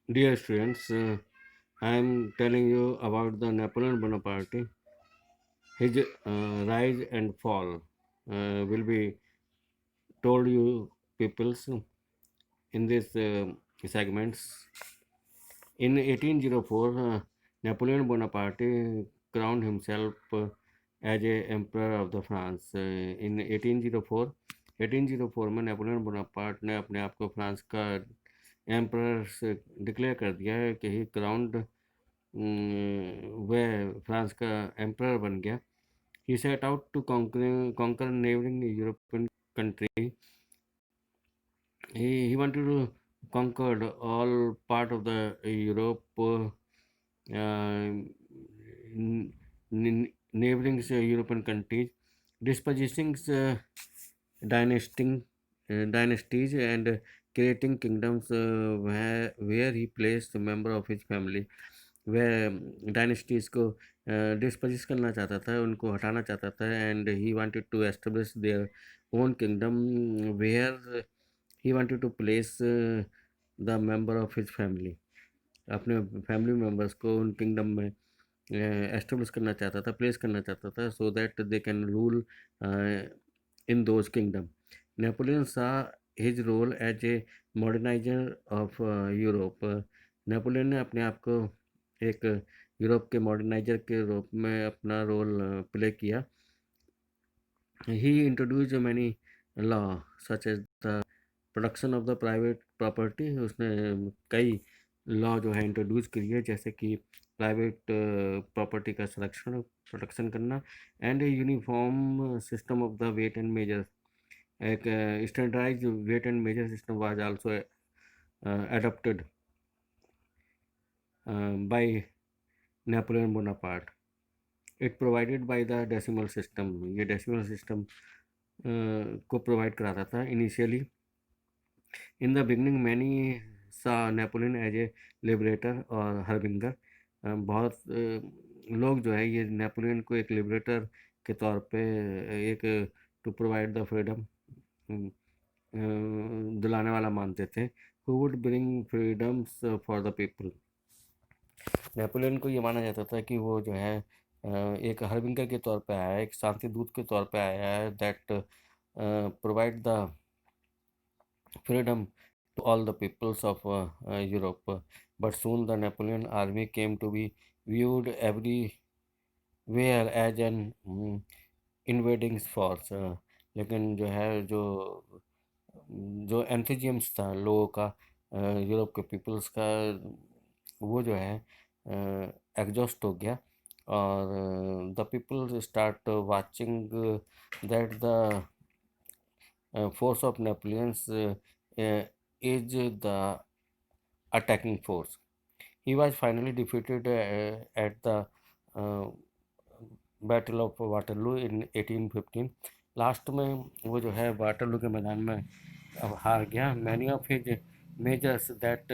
Dear students, I am telling you about the Napoleon Bonaparte. His rise and fall will be told you peoples in this segments. In 1804, Napoleon Bonaparte crowned himself as a emperor of the France. In 1804 में Napoleon Bonaparte ने अपने आप को France का emperor से declare कर दिया है कि ही क्राउंड वह फ्रांस का एम्परर बन गया. He set out to conquer neighboring European country. He wanted to conquer all part of the Europe, neighboring European countries, dispossessing dynasties and creating kingdoms where he placed a member of his family. वह dynasties को dispossess करना चाहता था, उनको हटाना चाहता था, and he wanted to establish their own kingdom where he wanted to place the member of his family. अपने फैमिली मेंबर्स को उन किंगडम में एस्टेब्लिश करना चाहता था, प्लेस करना चाहता था, so that they can rule in those kingdom. Napoleon saw his role as a moderniser of Europe. Napoleon ने अपने आप को एक यूरोप के मॉडर्नाइजर के रूप में अपना रोल प्ले किया. He introduce many law such as the production of the private property. उसने कई लॉ जो है इंट्रोड्यूस करी है, जैसे कि प्राइवेट प्रॉपर्टी का संरक्षण प्रोटेक्शन करना, and uniform system of the weight and measure. एक standardise weight and measure system was also adopted by Napoleon Bonaparte. It provided by the decimal system. ये decimal system को प्रोवाइड कराता था initially. In the beginning many सा Napoleon as a liberator और हर्बिंगर. बहुत लोग जो है ये नेपोलियन को एक लिबरेटर के तौर पे एक टू प्रोवाइड द फ्रीडम दिलाने वाला मानते थे. Who would bring freedoms for the people. Napoleon को ये माना जाता था कि वो जो है एक हरविंगर के तौर पे आया है, एक शांति दूत के तौर पे आया है, that provide the freedom to all the peoples of Europe. But soon the Napoleon army came to be viewed everywhere as an invading force. लेकिन जो है जो एंथुजियम्स था लोगों का, यूरोप के पीपल्स का, वो जो है एग्जॉस्ट हो गया. और the people start watching that the force of Napoleon's is the attacking force. He was finally defeated at the uh, Battle of Waterloo in 1815. Last में वो जो है वाटरलू के मैदान में अब हार गया. Many of his measures that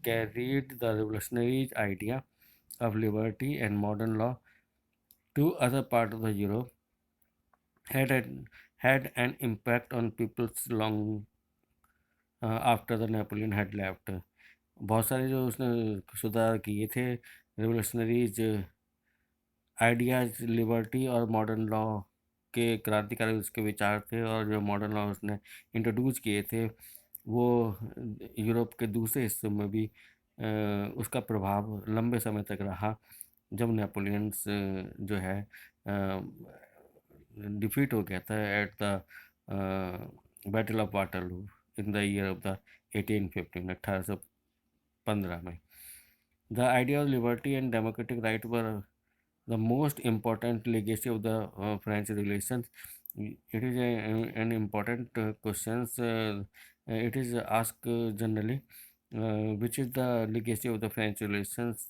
carried the revolutionary idea of liberty and modern law to other part of the Europe had an, had an impact on people's long after the Napoleon had left. बहुत सारे जो उसने सुधार किए थे, revolutionaries ideas, liberty और modern law के क्रांतिकारी उसके विचार थे, और जो मॉडर्न लॉ उसने इंट्रोड्यूस किए थे वो यूरोप के दूसरे हिस्सों में भी उसका प्रभाव लंबे समय तक रहा. जब नेपोलियंस जो है डिफीट हो गया था at the battle of Waterloo in the year of the 1815, 1815 में. The idea of liberty and democratic right were the most important legacy of the French relations. It is an important question. It is asked generally, which is the legacy of the French relations.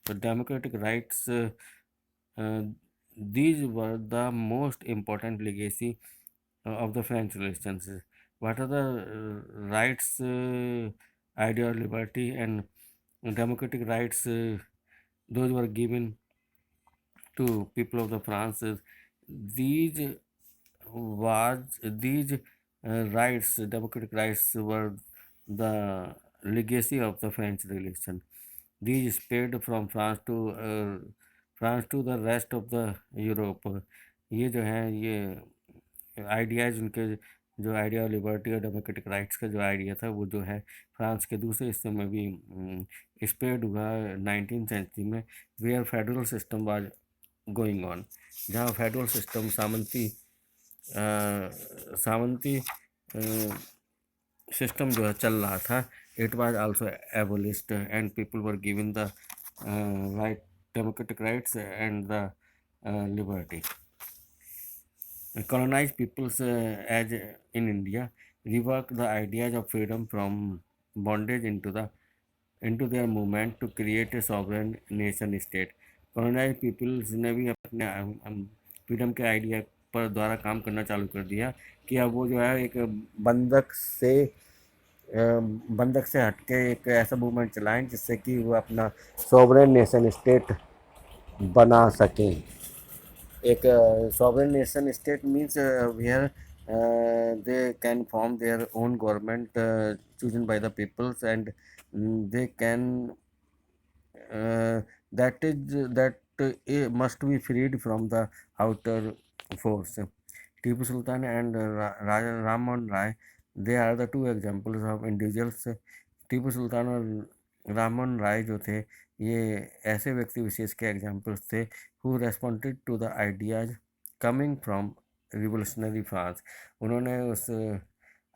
The democratic rights, uh, these were the most important legacy of the French relations. What are the rights, idea of liberty and democratic rights, those were given to people of the France. These these rights, democratic rights, were the legacy of the French Revolution. These spread from France to the rest of the Europe. ये जो है ये ideas उनके जो idea liberty और democratic rights का जो idea था वो जो है फ्रांस के दूसरे हिस्से में भी स्प्रेड हुआ 19th सेंचुरी में, where federal system was going on, जहाँ फेडरल सिस्टम सामंती सिस्टम जो है चल रहा था. It was also abolished and people were given the right democratic rights and the liberty. Colonized peoples, as in India, reworked the ideas of freedom from bondage into their movement to create a sovereign nation state. Colonized peoples ने भी अपने freedom के idea पर द्वारा काम करना चालू कर दिया कि अब वो जो है एक बंधक से हटके एक ऐसा मूवमेंट चलाएं जिससे कि वो अपना सॉवरेन नेशन स्टेट बना सकें. एक sovereign nation state means where they can form their own government chosen by the peoples, and they can that must be freed from the outer force. Tipu Sultan and Raja Ram Mohan Rai, they are the two examples of individuals. Tipu Sultan और राममोहन राय जो थे ये ऐसे व्यक्ति विशेष के examples थे who responded to the ideas coming from revolutionary France. उन्होंने उस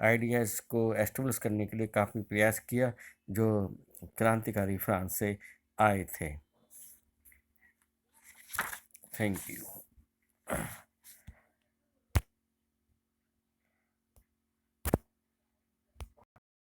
आइडियाज़ को एस्टेब्लिश करने के लिए काफ़ी प्रयास किया जो क्रांतिकारी फ्रांस से आए थे. Thank you.